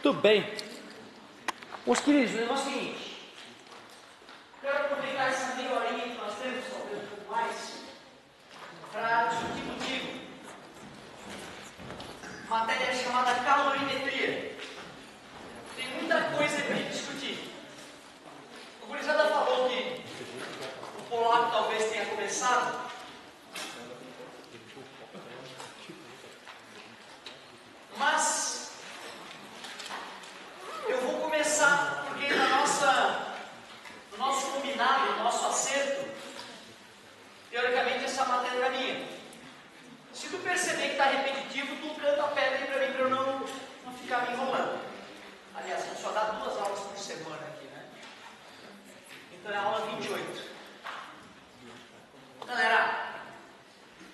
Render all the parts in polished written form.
Tudo bem. Meus queridos, o negócio é o seguinte. Quero aproveitar essa meia horinha que nós temos, talvez um pouco mais, para discutir contigo matéria chamada calorimetria. Tem muita coisa para discutir. O gurizada falou que o polaco talvez tenha começado. Mas eu vou começar porque no nosso combinado, no nosso acerto, teoricamente essa matéria é minha. Se tu perceber que está repetitivo, tu canta a pedra aí para mim, para eu não ficar me enrolando. Aliás, a gente só dá 2 aulas por semana aqui, né? Então é a aula 28. Galera,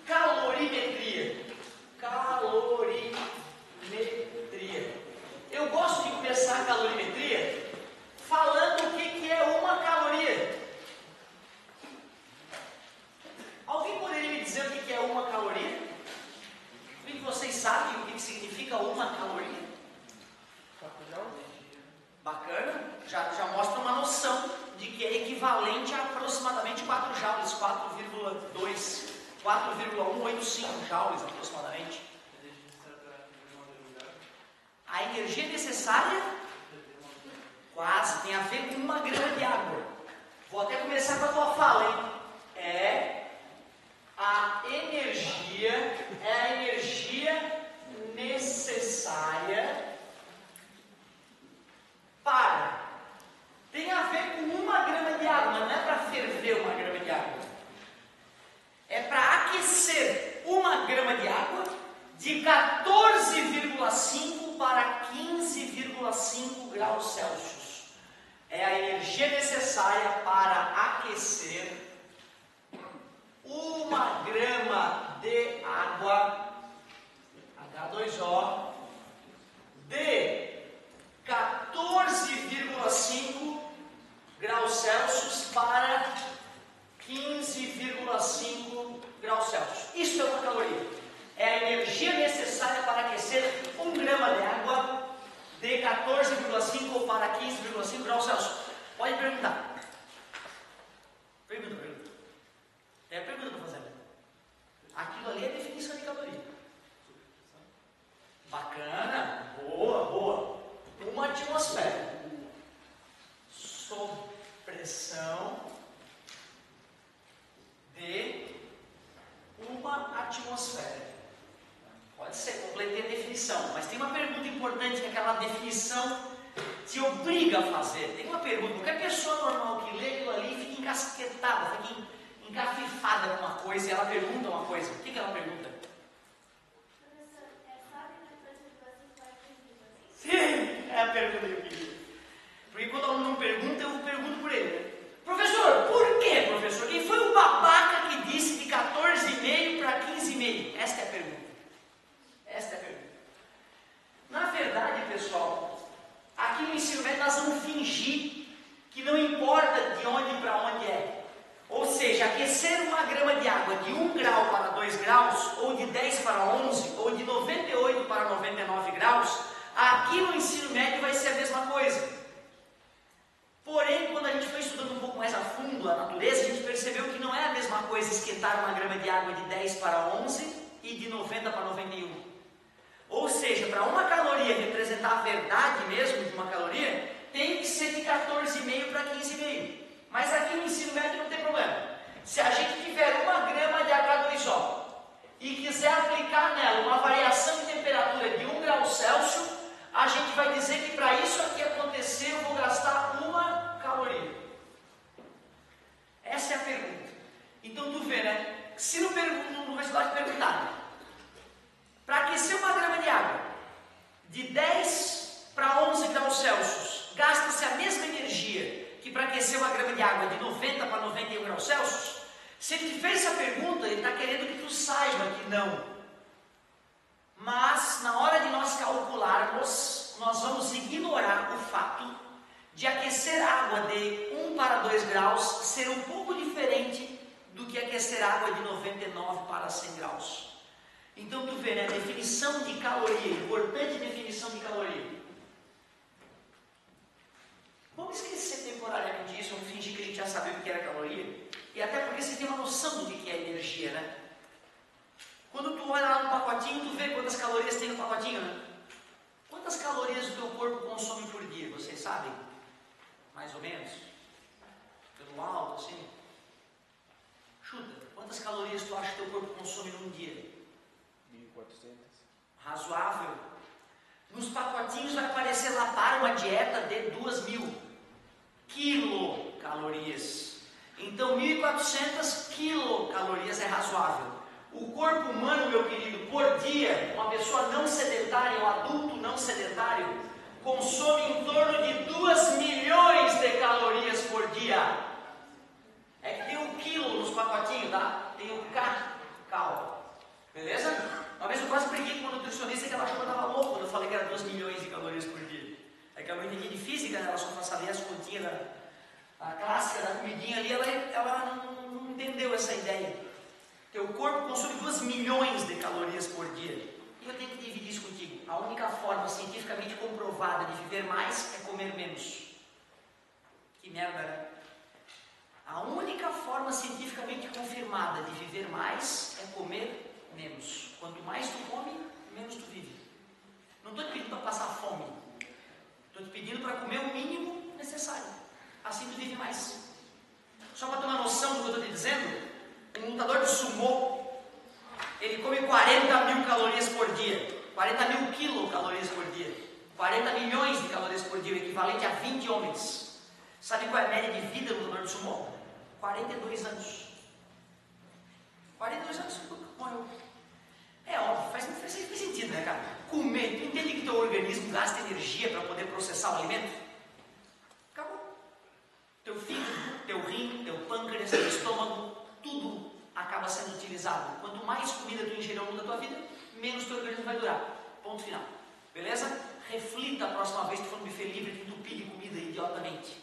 calorimetria. Eu gosto de começar a calorimetria falando o que é uma caloria. Alguém poderia me dizer o que é uma caloria? O que vocês sabem o que significa uma caloria? Bacana? Já mostra uma noção de que é equivalente a aproximadamente 4 joules, 4,2, 4,185 joules aproximadamente. A energia necessária, quase, tem a ver com 1 grama de água. Vou até começar com a tua fala, hein? É a energia necessária para. Tem a ver com 1 grama de água, mas não é para ferver 1 grama de água. É para aquecer 1 grama de água de 14,5 para 15,5 graus Celsius. É a energia necessária para aquecer 1 grama de água, H2O, de 14,5 graus Celsius para 15,5 graus Celsius. Isso é uma caloria. É a energia necessária para aquecer 1 grama de água de 14,5 para 15,5 graus Celsius. Pode perguntar. Pergunta. Tem a pergunta para fazer. Aquilo ali é a definição de caloria. Bacana. Boa. Uma atmosfera sob pressão de 1 atmosfera. Pode ser, completei a definição, mas tem uma pergunta importante que aquela definição te obriga a fazer. Tem uma pergunta, qualquer pessoa normal que lê aquilo ali fica encasquetada, fica encafifada com uma coisa e ela pergunta uma coisa. O que ela pergunta? Professor, sabe que depois de você Sim, é a pergunta que eu queria. Porque quando o aluno não pergunta, eu pergunto por ele, né? Professor, por quê, professor? Quem foi o babaca que disse de 14,5 para 15,5? Esta é a pergunta. Na verdade, pessoal, aqui no ensino médio nós vamos fingir que não importa de onde para onde é. Ou seja, aquecer 1 grama de água de 1 grau para 2 graus, ou de 10 para 11, ou de 98 para 99 graus, aqui no ensino médio vai ser a mesma coisa. Porém, quando a gente foi estudando um pouco mais a fundo a natureza, a gente percebeu que não é a mesma coisa esquentar 1 grama de água de 10 para 11 e de 90 para 91. Ou seja, para uma caloria representar a verdade mesmo de uma caloria, tem que ser de 14,5 para 15,5. Mas aqui no ensino médio não tem problema. Se a gente tiver 1 grama de H2O e quiser aplicar nela uma variação de temperatura de 1 grau Celsius, a gente vai dizer que para isso aqui acontecer eu vou gastar 1 caloria. Essa é a pergunta. Então tu vê, né? Se no vestibular te perguntar, para aquecer 1 grama de água de 10 para 11 graus Celsius, gasta-se a mesma energia que para aquecer 1 grama de água de 90 para 91 graus Celsius. Se ele te fez essa pergunta, ele está querendo que tu saiba que não. Mas, na hora de nós calcularmos, nós vamos ignorar o fato de aquecer água de 1 para 2 graus ser um pouco diferente do que aquecer água de 99 para 100 graus. Então, tu vê, né? Definição de caloria, importante definição de caloria. até porque você tem uma noção do que é energia, né? Quando tu olha lá no pacotinho, tu vê quantas calorias tem no pacotinho, né? Quantas calorias o teu corpo consome por dia, vocês sabem? Mais ou menos? Pelo alto, assim? Chuta, quantas calorias tu acha que o teu corpo consome num dia? 1.400. Razoável. Nos pacotinhos vai aparecer lá para uma dieta de 2.000 quilocalorias. Então 1.400 quilocalorias é razoável. O corpo humano, meu querido, por dia, uma pessoa não sedentária, um adulto não sedentário, consome em torno de 2 milhões de calorias por dia. É que tem o quilo nos pacotinhos, tá? Tem o cal. Beleza? Uma vez eu quase briguei com uma nutricionista que ela achou que eu estava louco quando eu falei que era 2 milhões de calorias por dia. É que ela não entendia de física, né? Ela só sabia as continhas a clássica da comidinha ali, ela não entendeu essa ideia. Teu corpo consome 2 milhões de calorias por dia. E eu tenho que dividir isso contigo. A única forma cientificamente comprovada de viver mais é comer menos. Que merda, né? A única forma cientificamente confirmada de viver mais é comer menos. Quanto mais tu come, menos tu vive. Não estou te pedindo para passar fome. Estou te pedindo para comer o mínimo necessário. Assim tu vive mais. Só para ter uma noção do que eu estou te dizendo, um lutador de sumô, ele come 40.000 calorias por dia. 40.000 quilocalorias por dia. 40 milhões de calorias por dia, o equivalente a 20 homens. Sabe qual é a média de vida do lutador de sumô? 42 anos. 42 anos morreu. É óbvio, faz sentido, né, cara? Comer, tu entende que teu organismo gasta energia para poder processar o alimento? Acabou. Teu fígado, teu rim, teu pâncreas, teu estômago, tudo acaba sendo utilizado. Quanto mais comida tu ingerir ao longo da tua vida, menos teu organismo vai durar. Ponto final. Beleza? Reflita a próxima vez que tu for no buffet livre que entupir de comida idiotamente.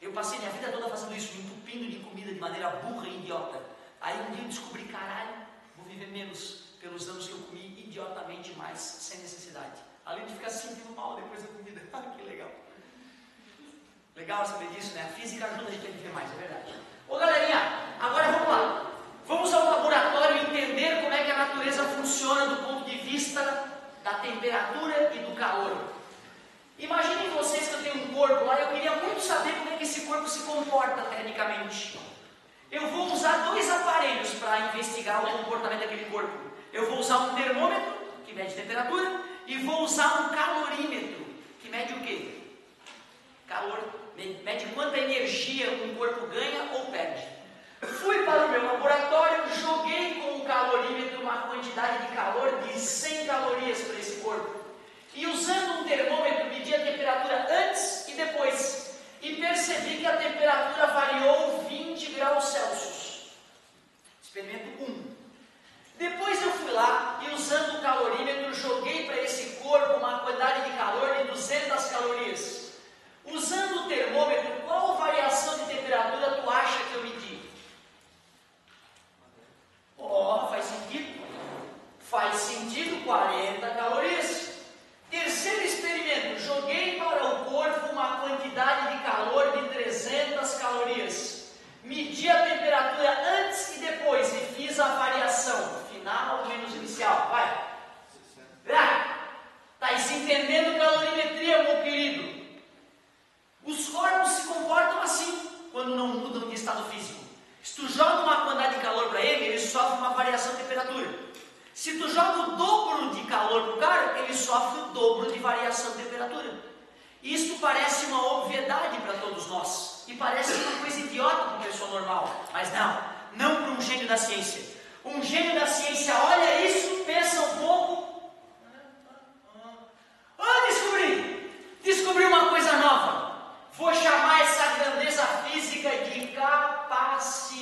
Eu passei minha vida toda fazendo isso, me entupindo de comida de maneira burra e idiota. Aí um dia eu descobri, caralho, vou viver menos pelos anos que eu comi idiotamente mais, sem necessidade. Além de ficar sentindo mal depois da comida. Que legal. Legal saber disso, né? A física ajuda a gente a viver mais, é verdade. Ô galerinha, agora vamos lá. Vamos ao laboratório entender como é que a natureza funciona do ponto de vista da temperatura e do calor. Imaginem vocês que eu tenho um corpo lá, eu queria muito saber como é que esse corpo se comporta tecnicamente. Eu vou usar 2 aparelhos para investigar o comportamento daquele corpo. Eu vou usar um termômetro, que mede temperatura, e vou usar um calorímetro, que mede o quê? Calor. Mede quanta energia um corpo ganha ou perde. Fui para o meu laboratório, joguei com o calorímetro uma quantidade de calor de 100 calorias para esse corpo. E usando um termômetro, medi a temperatura antes e depois. E percebi que a temperatura variou 20 graus Celsius. Experimento 1. Depois eu fui lá e usando o calorímetro, joguei para esse corpo uma quantidade de calor de 200 calorias. Usando o termômetro, qual variação de temperatura tu acha que eu medi? Faz sentido? Faz sentido, 40 calorias. Terceiro experimento, joguei para o corpo uma quantidade de calor de 300 calorias. Medi a temperatura antes e depois e fiz a variação, final menos inicial. Vai! Está se entendendo calorimetria, meu querido? Os corpos se comportam assim quando não mudam de estado físico. Se tu joga uma quantidade de calor para ele sofre uma variação de temperatura. Se tu joga o dobro de calor para o cara, ele sofre o dobro de variação de temperatura. Isto parece uma obviedade para todos nós. E parece uma coisa idiota para uma pessoa normal. Mas não para um gênio da ciência. Um gênio da ciência olha isso, pensa um pouco. Descobri uma coisa nova. Vou chamar essa grandeza física de capacidade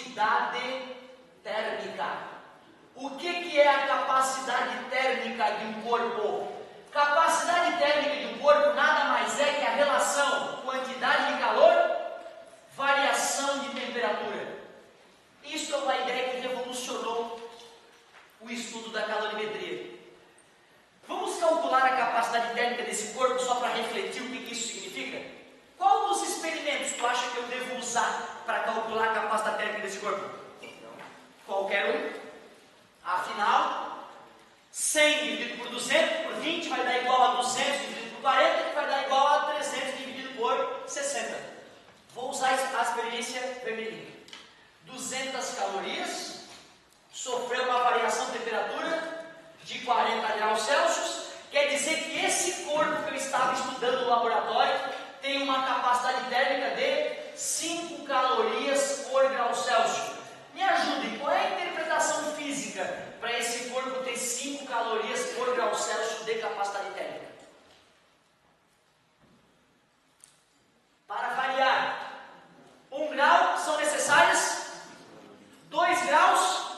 térmica. O que é a capacidade térmica de um corpo? Capacidade térmica de um corpo nada mais é que a relação quantidade de calor, variação de temperatura. Isso é uma ideia que revolucionou o estudo da calorimetria. Vamos calcular a capacidade térmica desse corpo só para refletir o que isso significa? Qual dos experimentos tu acha que eu devo usar para calcular a capacidade térmica desse corpo? Qualquer um. Afinal, 100 dividido por 200 por 20 vai dar igual a 200 dividido por 40, que vai dar igual a 300 dividido por 60. Vou usar a experiência vermelhinha. 200 calorias, sofreu uma variação de temperatura de 40 graus Celsius, quer dizer que esse corpo que eu estava estudando no laboratório tem uma capacidade térmica de 5 calorias por grau Celsius. Me ajudem, qual é a interpretação física para esse corpo ter 5 calorias por grau Celsius de capacidade térmica? Para variar, 1 grau são necessárias 2 graus,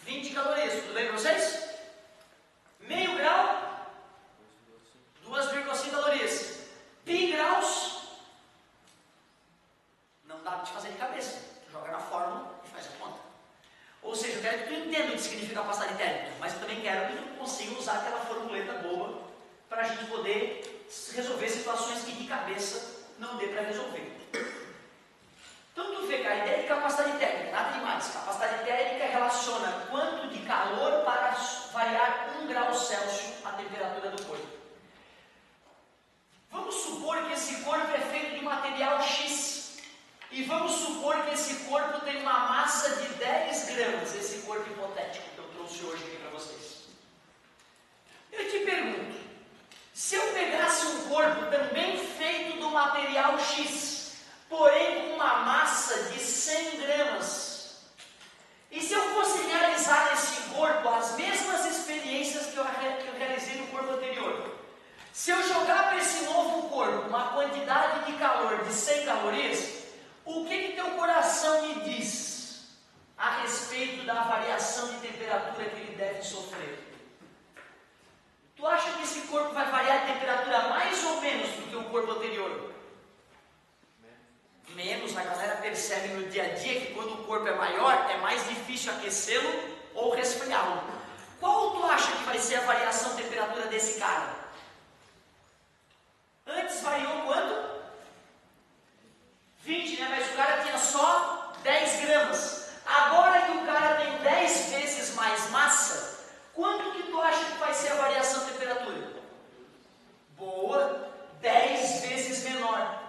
20 calorias, tudo bem para vocês? Meio grau, 2,5 calorias. Pi graus, não dá para te fazer de cabeça, joga na fórmula e faz a conta. Ou seja, eu quero que tu entenda o que significa capacidade térmica, mas eu também quero que tu consiga usar aquela formuleta boba para a gente poder resolver situações que de cabeça não dê para resolver. Então tu vê que a ideia de capacidade térmica, nada demais. Capacidade térmica relaciona quanto de calor para variar 1 grau Celsius a temperatura do corpo. Vamos supor que esse corpo é feito de material X. E vamos supor que esse corpo tem uma massa de 10 gramas, esse corpo hipotético que eu trouxe hoje aqui para vocês. Eu te pergunto, se eu pegasse um corpo também feito do material X, porém com uma massa de 100 gramas, e se eu fosse realizar nesse corpo as mesmas experiências que eu realizei no corpo anterior, se eu jogar para esse novo corpo uma quantidade de calor de 100 calorias, o que teu coração me diz a respeito da variação de temperatura que ele deve sofrer? Tu acha que esse corpo vai variar de temperatura mais ou menos do que o corpo anterior? Menos. A galera percebe no dia a dia que quando o corpo é maior, é mais difícil aquecê-lo ou resfriá-lo. Qual tu acha que vai ser a variação de temperatura desse cara? Antes variou quanto? 20, né? Mas o cara tinha só 10 gramas. Agora que o cara tem 10 vezes mais massa, quanto que tu acha que vai ser a variação de temperatura? Boa, 10 vezes menor.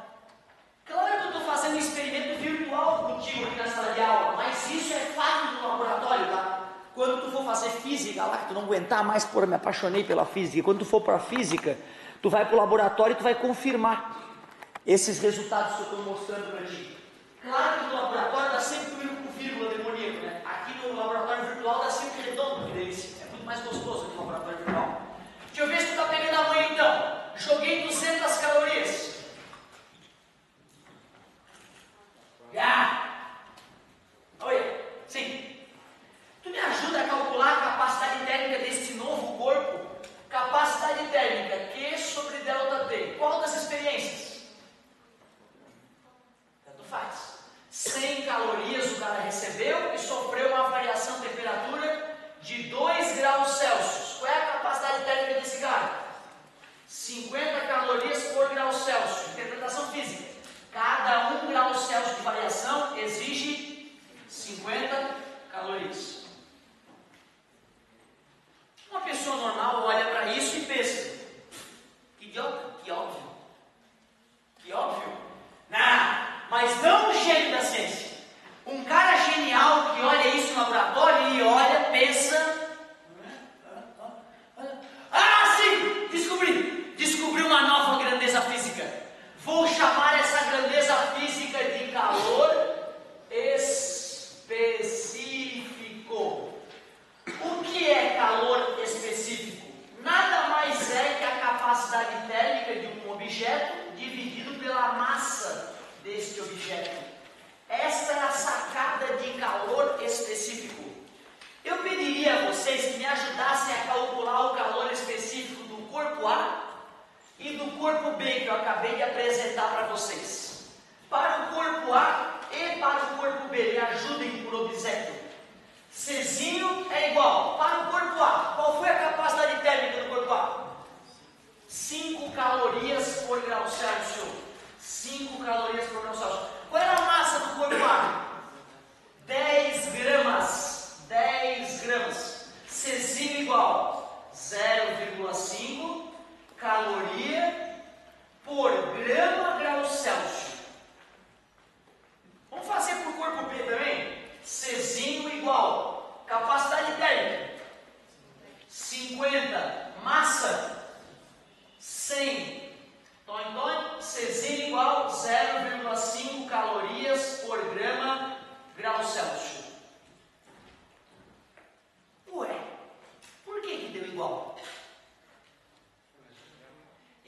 Claro que eu estou fazendo um experimento virtual contigo aqui na sala de aula, mas isso é fato no laboratório, tá? Quando tu for fazer física lá, que tu não aguentar mais, porra, me apaixonei pela física, quando tu for para a física, tu vai para o laboratório e tu vai confirmar esses resultados que eu estou mostrando para ti. Claro que no laboratório dá sempre com vírgula demoníaco, né? Aqui no laboratório virtual dá sempre redondo, que delícia. É muito mais gostoso aqui no laboratório virtual. Deixa eu ver se tu está pegando a manhã então. Joguei 200 calorias. Oi, sim. Tu me ajuda a calcular a capacidade térmica desse novo corpo? Capacidade térmica Q sobre ΔT. Qual das experiências? Tanto faz. 100 calorias o cara recebeu e sofreu uma variação de temperatura de 2 graus Celsius. Qual é a capacidade térmica desse cara? 50 calorias por grau Celsius. Interpretação física. Cada 1 grau Celsius de variação exige 50 calorias. Uma pessoa normal olha para isso e pensa, que idiota, que óbvio. Que óbvio. Não, mas não um gênio da ciência. Um cara genial que olha isso no laboratório, ele olha, pensa, sim, descobri uma nova grandeza física. Vou chamar essa grandeza física de calor específico. O que é calor específico? Nada mais é que a capacidade térmica de um objeto dividido pela massa deste objeto. Esta é a sacada de calor específico. Eu pediria a vocês que me ajudassem a calcular o calor específico do corpo A e do corpo B que eu acabei de apresentar para vocês. Para o corpo A e para o corpo B, me ajudem por obséquio. Czinho é igual. Para o corpo A, qual foi a capacidade térmica do corpo A? 5 calorias por grau Celsius. 5 calorias por grau Celsius. Qual era a massa do corpo A? 10 gramas.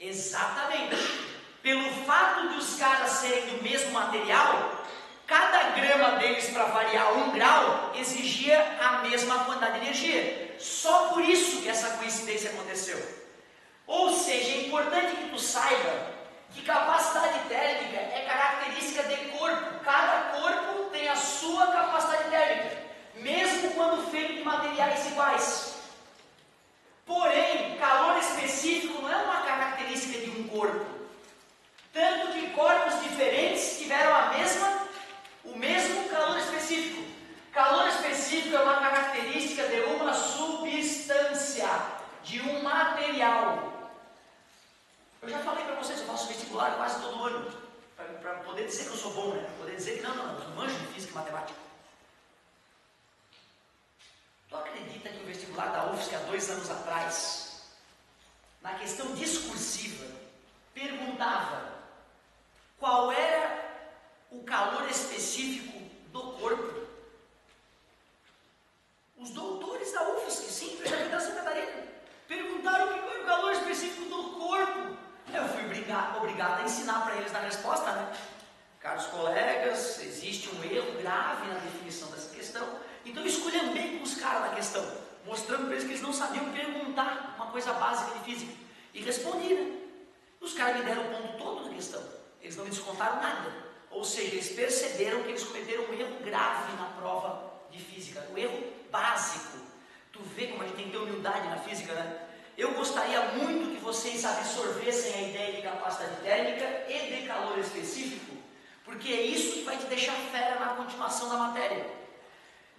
Exatamente. Pelo fato de os caras serem do mesmo material, cada grama deles para variar 1 grau exigia a mesma quantidade de energia. Só por isso que essa coincidência aconteceu. Ou seja, é importante que tu saiba que capacidade térmica é característica de corpo. Cada corpo tem a sua capacidade térmica, mesmo quando feito de materiais iguais. Porém, calor específico não é uma característica de um corpo. Tanto que corpos diferentes tiveram o mesmo calor específico. Calor específico é uma característica de uma substância, de um material. Eu já falei para vocês, eu faço vestibular quase todo ano, para poder dizer que eu sou bom, né? Para poder dizer que não, eu manjo de física e matemática. Tu acredita que o vestibular da UFSC há 2 anos atrás, na questão discursiva, perguntava qual era o calor específico do corpo? Os doutores da UFSC, sim, da Santa Catarina, perguntaram qual era o calor específico do corpo. Eu fui obrigado a ensinar para eles na resposta, né? Caros colegas, existe um erro grave na definição dessa questão. Então eu esculhambei com os caras na questão, mostrando para eles que eles não sabiam perguntar uma coisa básica de física. E respondi, né? Os caras me deram o ponto todo na questão. Eles não me descontaram nada. Ou seja, eles perceberam que eles cometeram um erro grave na prova de física. Um erro básico. Tu vê como a gente tem que ter humildade na física, né? Eu gostaria muito que vocês absorvessem a ideia de capacidade térmica e de calor específico, porque é isso que vai te deixar fera na continuação da matéria.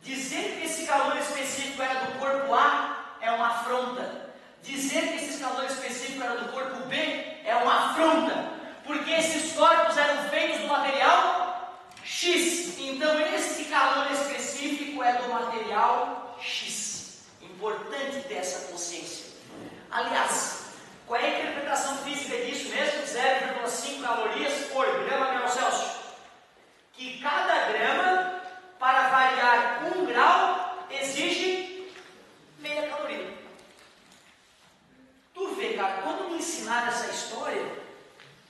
Dizer que esse calor específico era do corpo A é uma afronta. Dizer que esse calor específico era do corpo B é uma afronta, porque esses corpos eram feitos do material X. Então esse calor específico é do material X. Importante ter essa consciência. Aliás, qual é a interpretação física disso mesmo? 0,5 calorias por grama Celsius. Que cada grama, para variar 1 grau, exige meia caloria. Tu vê, cara, quando me ensinaram essa história,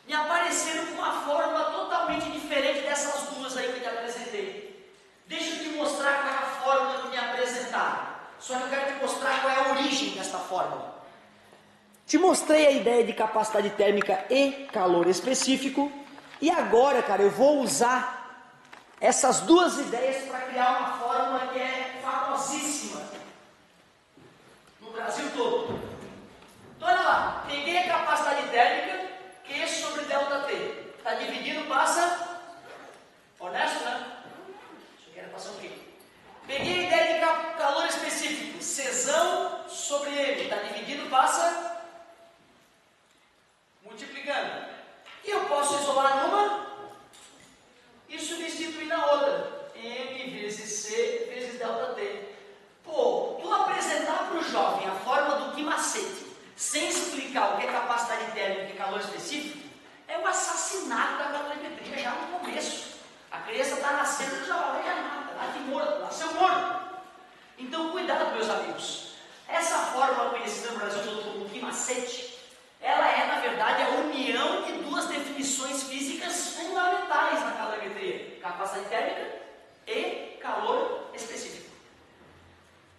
me apareceram com uma fórmula totalmente diferente dessas duas aí que eu te apresentei. Deixa eu te mostrar qual é a fórmula que me apresentaram. Só que eu quero te mostrar qual é a origem desta fórmula. Te mostrei a ideia de capacidade térmica e calor específico. E agora, cara, eu vou usar essas duas ideias para criar uma fórmula que é famosíssima no Brasil todo. Então, olha lá, peguei a capacidade térmica, Q sobre ΔT. Está dividindo, passa. Honesto, né? Isso aqui era passar o quê? Peguei a ideia de calor específico, Czão sobre M. Está dividindo, passa. Multiplicando. E eu posso isolar numa e substituir na outra. M vezes C vezes ΔT. Pô, tu apresentar para o jovem a fórmula do Quimacete sem explicar o que é capacidade térmica e calor específico é o assassinato da calorimetria já no começo. A criança está nascendo, já vai nada, nasce morto, nasceu morto. Então cuidado, meus amigos. Essa fórmula conhecida no Brasil todo como Quimacete, ela é, na verdade, a união de duas definições físicas fundamentais na calorimetria: capacidade térmica e calor específico.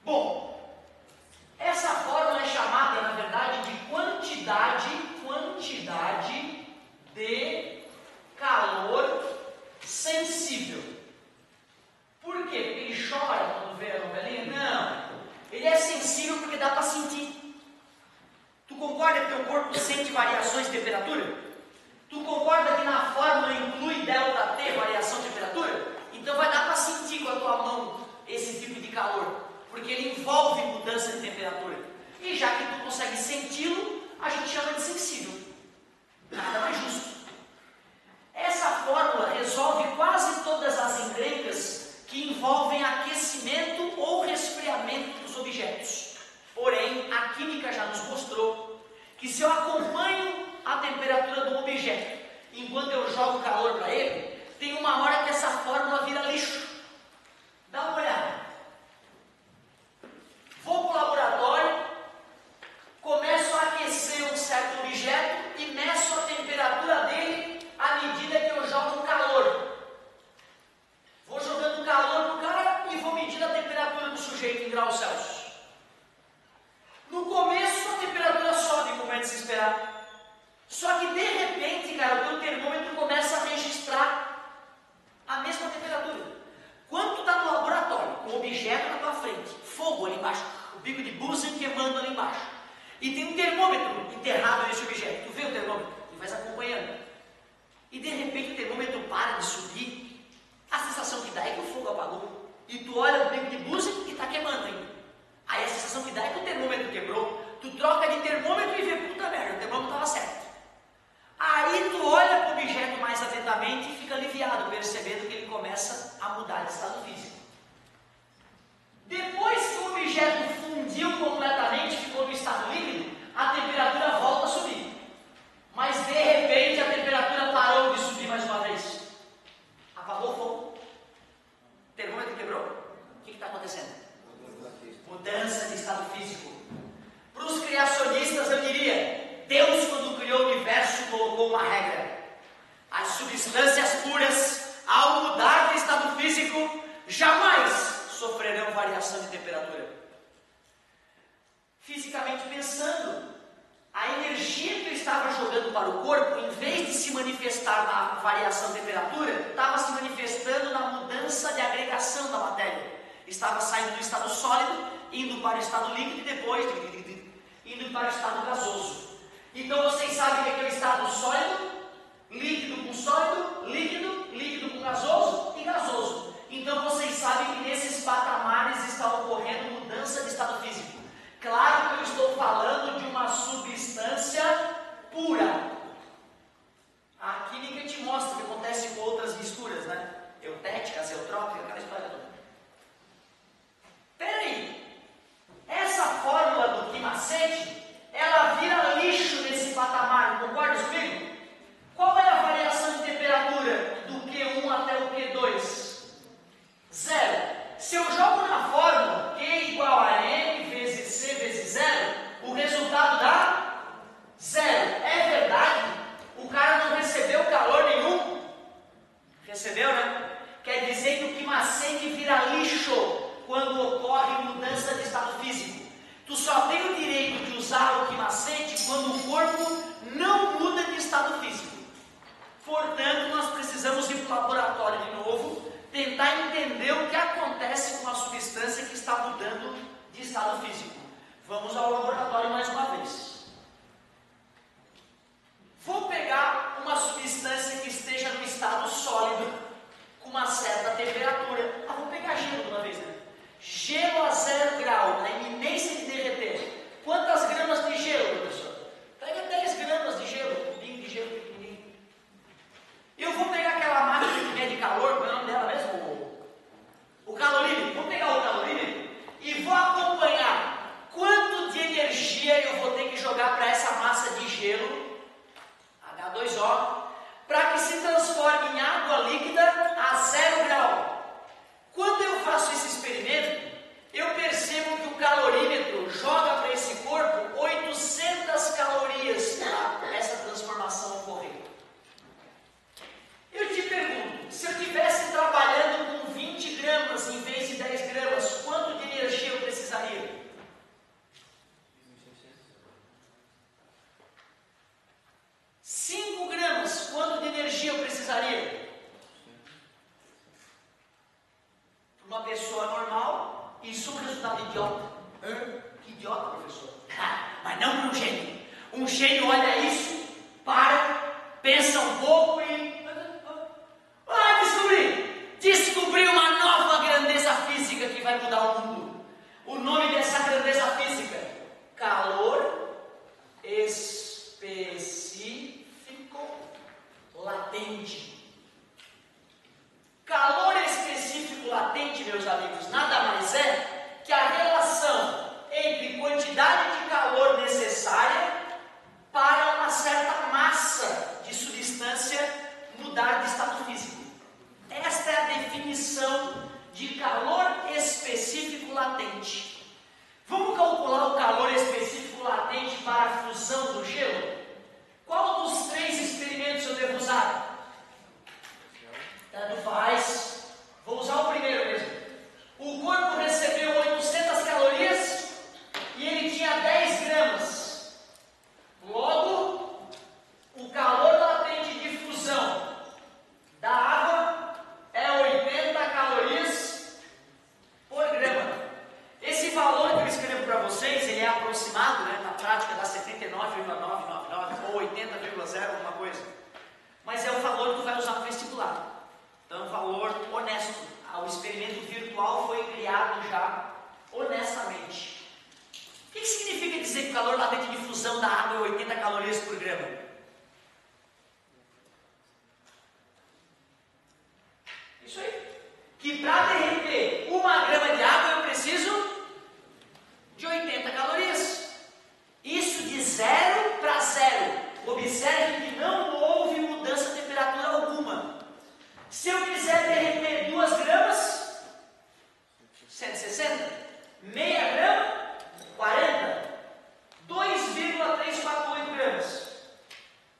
Bom, essa fórmula é chamada, na verdade, de quantidade de calor sensível. Por quê? Porque ele chora quando vê a novelinha? Não. Ele é sensível porque dá para sentir. Tu concorda que teu corpo sente variações de temperatura? Tu concorda que na fórmula inclui ΔT, variação de temperatura? Então vai dar para sentir com a tua mão esse tipo de calor, porque ele envolve mudança de temperatura. E já que tu consegue senti-lo, a gente chama de sensível. Nada mais justo. Essa fórmula resolve quase todas as encrencas que envolvem aquecimento ou resfriamento dos objetos. Porém, a química já nos mostrou que se eu acompanho a temperatura do objeto enquanto eu jogo calor para ele, tem uma hora que essa fórmula vira lixo. Dá uma olhada. Vou para o laboratório, começo a aquecer um certo objeto e Só que de repente, cara, o teu termômetro começa a registrar a mesma temperatura. Quando tu está no laboratório, com o objeto na tua frente, fogo ali embaixo, o bico de Bunsen queimando ali embaixo, e tem um termômetro enterrado nesse objeto, tu vê o termômetro e vais acompanhando, e de repente o termômetro para de subir, a sensação que dá é que o fogo apagou, e tu olha o bico de Bunsen e está queimando ainda. Aí a sensação que dá é que o termômetro quebrou, tu troca de termômetro e vê, puta merda, o termômetro estava certo. Aí tu olha para o objeto mais atentamente e fica aliviado, percebendo que ele começa a mudar de estado físico. Depois que o objeto fundiu completamente, ficou no estado líquido, a temperatura volta a subir. Mas de repente a temperatura parou de subir mais uma vez. Apagou o fogo. O termômetro quebrou. O que está acontecendo? Mudança de estado físico. Para os criacionistas eu diria, Deus quando criou o universo colocou uma regra. As substâncias puras, ao mudar de estado físico, jamais sofrerão variação de temperatura. Fisicamente pensando, a energia que eu estava jogando para o corpo, em vez de se manifestar na variação de temperatura, estava se manifestando na mudança de agregação da matéria. Estava saindo do estado sólido, indo para o estado líquido e depois indo para o estado gasoso. Então vocês sabem o que é o estado sólido, líquido com sólido, líquido com gasoso e gasoso. Então vocês sabem que nesses patamares está ocorrendo mudança de estado físico. Claro que eu estou falando de uma substância pura. A química te mostra o que acontece com outras misturas, né? Eutéticas, eutrópicas, aquela história toda. Peraí, essa fórmula do Quimacete, ela vira lixo nesse patamar, concorda comigo? Qual é a variação de temperatura do Q1 até o Q2? 0. Se eu jogo na fórmula Q igual a M vezes C vezes 0, o resultado dá 0. É verdade? O cara não recebeu calor nenhum? Recebeu, né? Quer dizer que o Quimacete vira lixo quando ocorre mudança de estado físico. Tu só tem o direito de usar o Quimacete quando o corpo não muda de estado físico. Portanto, nós precisamos ir para o laboratório de novo, tentar entender o que acontece com a substância que está mudando de estado físico. Vamos ao laboratório mais uma vez. Vou pegar uma substância que esteja no estado sólido, com uma certa temperatura. Vou pegar gelo de uma vez, né? Gelo a 0 grau, na iminência de derreter. Quantas gramas de gelo, professor? Pega 10 gramas de gelo, um pouquinho de gelo pequenininho. Eu vou pegar aquela máquina que mede calor, qual é o nome dela mesmo? O calorímetro. Vou pegar o calorímetro e vou acompanhar quanto de energia eu vou ter que jogar para essa massa de gelo, H2O, para que se transforme em água líquida a 0 grau. Quando eu faço esse experimento, eu percebo que o calorímetro joga para esse corpo 800 calorias para essa transformação ocorrer. Eu te pergunto, se eu estivesse trabalhando com 20 gramas em vez de 10 gramas, quanto de energia eu precisaria? 5 gramas, quanto de energia eu precisaria? Uma pessoa normal, isso é um resultado idiota. Que idiota, professor? Mas não para um gênio. Um gênio olha isso, para, pensa um pouco e... Descobri uma nova grandeza física que vai mudar o mundo. O nome dessa grandeza física, calor específico latente. Calor específico latente, meus amigos, nada mais é que a relação entre quantidade de calor necessária para uma certa massa de substância mudar de estado físico. Esta é a definição de calor específico latente. Vamos calcular o calor específico latente para a fusão do gelo? Qual dos 3 experimentos eu devo usar? ou 80,0 alguma coisa. Mas é o valor que tu vai usar no vestibular. Então é um valor honesto. O experimento virtual foi criado já honestamente. O que significa dizer que o calor latente de fusão da água é 80 calorias por grama? Isso aí. Que para derreter 1 grama de água eu preciso de 80 calorias. Isso de 0 para 0. Observe que não houve mudança de temperatura alguma. Se eu quiser derreter 2 gramas, 160. Meia grama, 40. 2,348 gramas.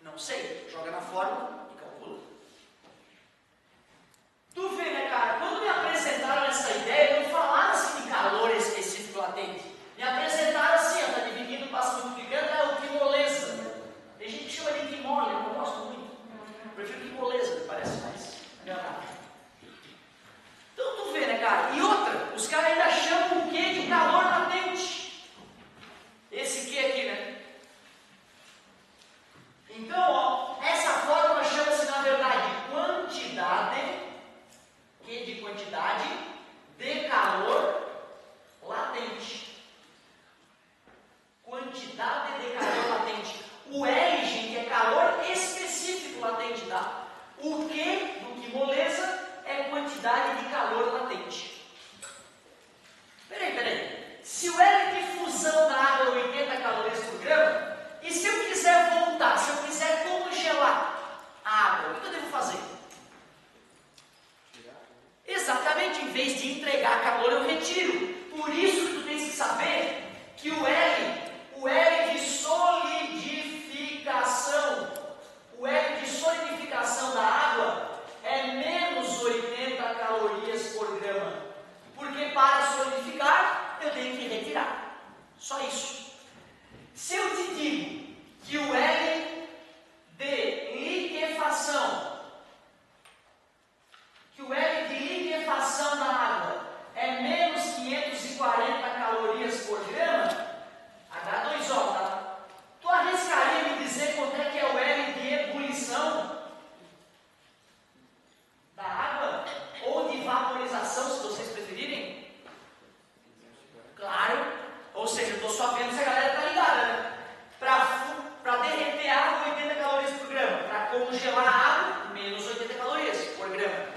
Não sei. Joga na fórmula e calcula. Tu vê, né, cara? Quando me apresentaram essa ideia, não falaram assim de calor específico latente. Me apresentaram assim, ó, tá dividindo, passa multiplicando, é o que moleza. Tem gente que chama de que mole, eu não gosto muito. Prefiro que moleza, parece mais agradável. Então tu vê, né, cara? E outra, os caras ainda chamam o quê de calor latente? Esse que aqui, né? Então, ó, essa fórmula chama-se, na verdade, quantidade, que de quantidade, de calor latente. Quantidade de calor latente. O L, gente, é calor específico latente, tá? O Q, do que moleza, é quantidade de calor latente. Peraí. Se o L de fusão da água é 80 calorias por grama, e se eu quiser voltar, se eu quiser congelar a água, o que eu devo fazer? Exatamente, em vez de entregar calor, eu retiro. Por isso que tu tens que saber que o L de solidificação da água é menos 80 calorias por grama. Porque para solidificar, eu tenho que retirar. Só isso. Se eu te digo que o L de liquefação, da água é menos 540 calorias por grama, H2O, tá? Tu arriscaria me dizer quanto é que é o L de ebulição da água? Ou de vaporização, se vocês preferirem? Claro. Ou seja, eu estou só vendo se a galera está ligada, né? Para derreter a água, 80 calorias por grama. Para congelar a água, menos 80 calorias por grama.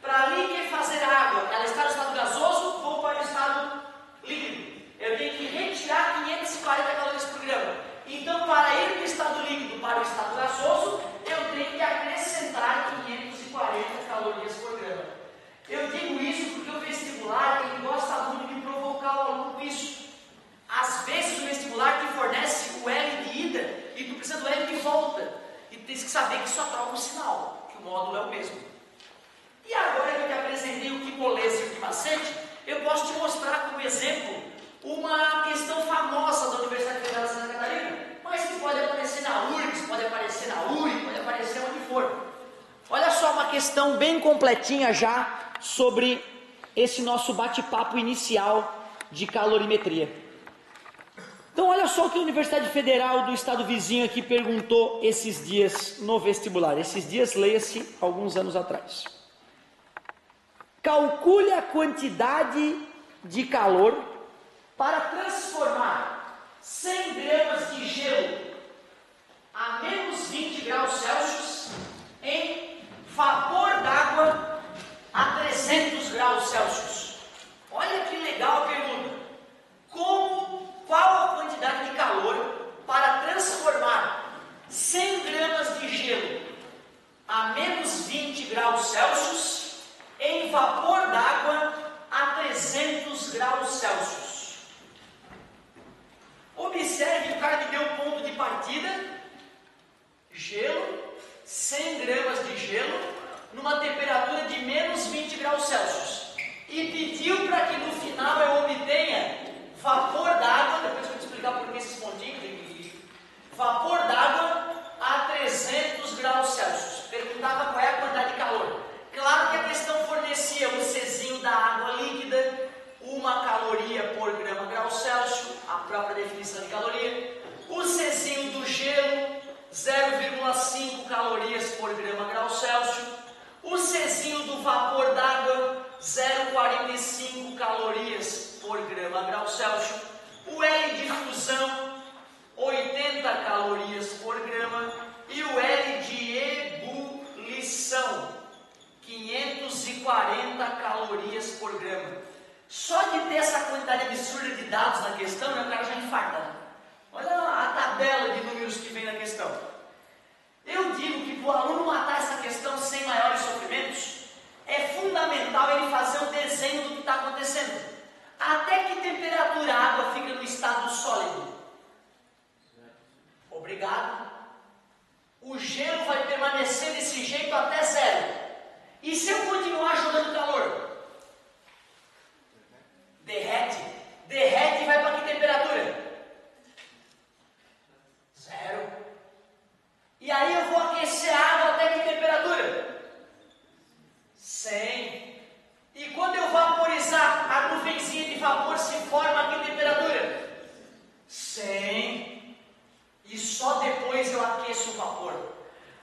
Para liquefazer a água, ela está no estado gasoso, vou para o estado líquido. Eu tenho que retirar 540 calorias por grama. Então, para ir do estado líquido para o estado gasoso, eu tenho que acrescentar 540 calorias por grama. Eu digo isso porque o vestibular, ele gosta muito de provocar o aluno com isso. Às vezes o vestibular te fornece o L de ida e tu precisa do L de volta. E tu tens que saber que só troca o sinal, que o módulo é o mesmo. E agora que eu te apresentei o que moleza e o que macete, eu posso te mostrar como exemplo uma questão famosa da Universidade Federal de Santa Catarina, mas que pode aparecer na URGS, pode aparecer na URI, pode aparecer onde for. Olha só uma questão bem completinha já sobre esse nosso bate-papo inicial de calorimetria. Então olha só o que a Universidade Federal do estado vizinho aqui perguntou esses dias no vestibular. Esses dias, leia-se, alguns anos atrás. Calcule a quantidade de calor para transformar 100 gramas de gelo a menos 20 graus Celsius em vapor d'água a 300 graus Celsius. Olha que legal a pergunta. Qual a quantidade de calor para transformar 100 gramas de gelo a menos 20 graus Celsius em vapor d'água a 300 graus Celsius? Observe, o cara me deu um ponto de partida, gelo, 100 gramas de gelo, numa temperatura de menos 20 graus Celsius. E pediu para que no final eu obtenha vapor d'água, depois eu vou te explicar por que esses pontinhos, vapor d'água a 300 graus Celsius. Perguntava qual é a quantidade de calor. Claro que a questão fornecia o Czinho da água líquida, 1 caloria por grama grau Celsius, a própria definição de caloria. O Czinho do gelo, por grama grau Celsius. O Czinho do vapor d'água, 0,45 calorias por grama grau Celsius. O L de fusão, 80 calorias por grama. E o L de ebulição, 540 calorias por grama. Só de ter essa quantidade absurda de dados na questão, o cara já infarta. Olha a tabela de números que vem na questão. Eu digo que para o aluno matar essa questão sem maiores sofrimentos, é fundamental ele fazer o desenho do que está acontecendo. Até que temperatura a água fica no estado sólido? Obrigado. O gelo vai permanecer desse jeito até zero. E se eu continuar jogando calor? Derrete. Derrete e vai para que temperatura? Zero. E aí eu vou aquecer a água até que temperatura? 100. E quando eu vaporizar, a nuvenzinha de vapor se forma a que temperatura? 100. E só depois eu aqueço o vapor.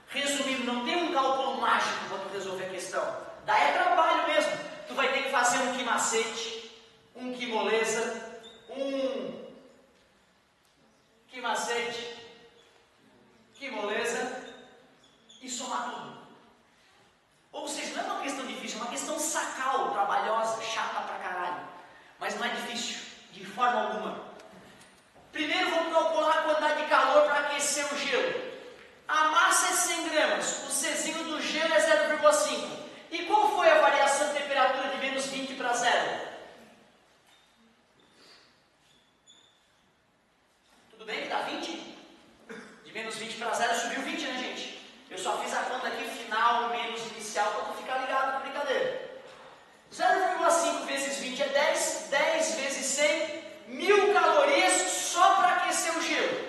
Resumindo, não tem um cálculo mágico para tu resolver a questão. Daí é trabalho mesmo. Tu vai ter que fazer um quimacete, um quimolesa, quimacete, quimolesa e somar tudo. Ou seja, não é uma questão difícil, é uma questão sacal, trabalhosa, chata pra caralho. Mas não é difícil, de forma alguma. Primeiro vamos calcular a quantidade de calor para aquecer o gelo. A massa é 100 gramas, o Czinho do gelo é 0,5. E qual foi a variação de temperatura de menos 20 para 0? Tudo bem que dá 20? De menos 20 para 0 subiu 20, né, gente? Eu só fiz a conta aqui final menos inicial para tu ficar ligado na brincadeira. 0,5 vezes 20 é 10, 10 vezes 100, 1000 calorias só para aquecer o gelo.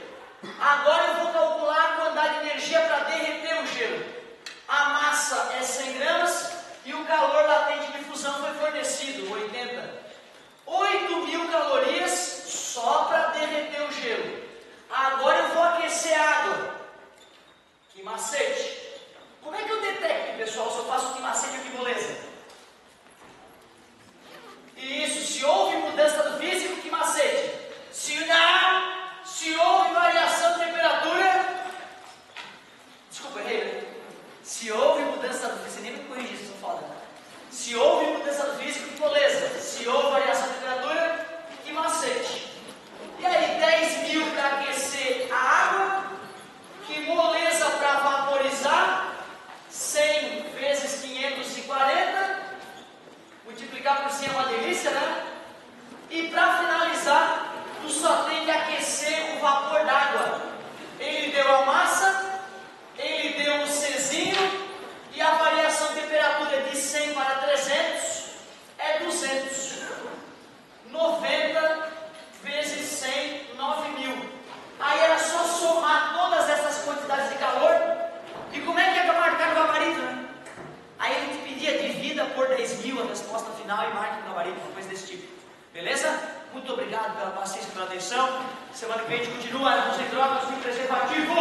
Agora eu vou calcular a quantidade de energia para derreter o gelo. A massa é 100 gramas e o calor latente de fusão foi fornecido, 80. 8.000 calorias só para derreter o gelo. Agora eu vou aquecer a água. Que macete. Como é que eu detecto, pessoal, se eu faço que macete ou que moleza? Isso, se houve mudança do físico, que macete. Se houve variação de temperatura, desculpa, errei, né? Se houve mudança do físico, você nem me corrigir, isso não foda. Se houve mudança do físico, que moleza. Se houve variação de temperatura, que macete. E aí, 10.000 para aquecer a água, que moleza para vaporizar, 100 vezes 540, multiplicar por 100 é uma delícia, né? E para finalizar, tu só tem que aquecer o vapor d'água. Ele deu a massa, ele deu o Czinho, e a variação de temperatura de 100 para 300 é 200. 90 vezes 100, 9.000. Aí era só somar todas essas quantidades de calor. E como é que é para marcar o gabarito, né? Aí a gente pedia divida por 10.000 a resposta final e marque o gabarito, uma coisa desse tipo. Beleza? Muito obrigado pela paciência e pela atenção. Semana que vem a gente continua. Não se drogas, no preservativo.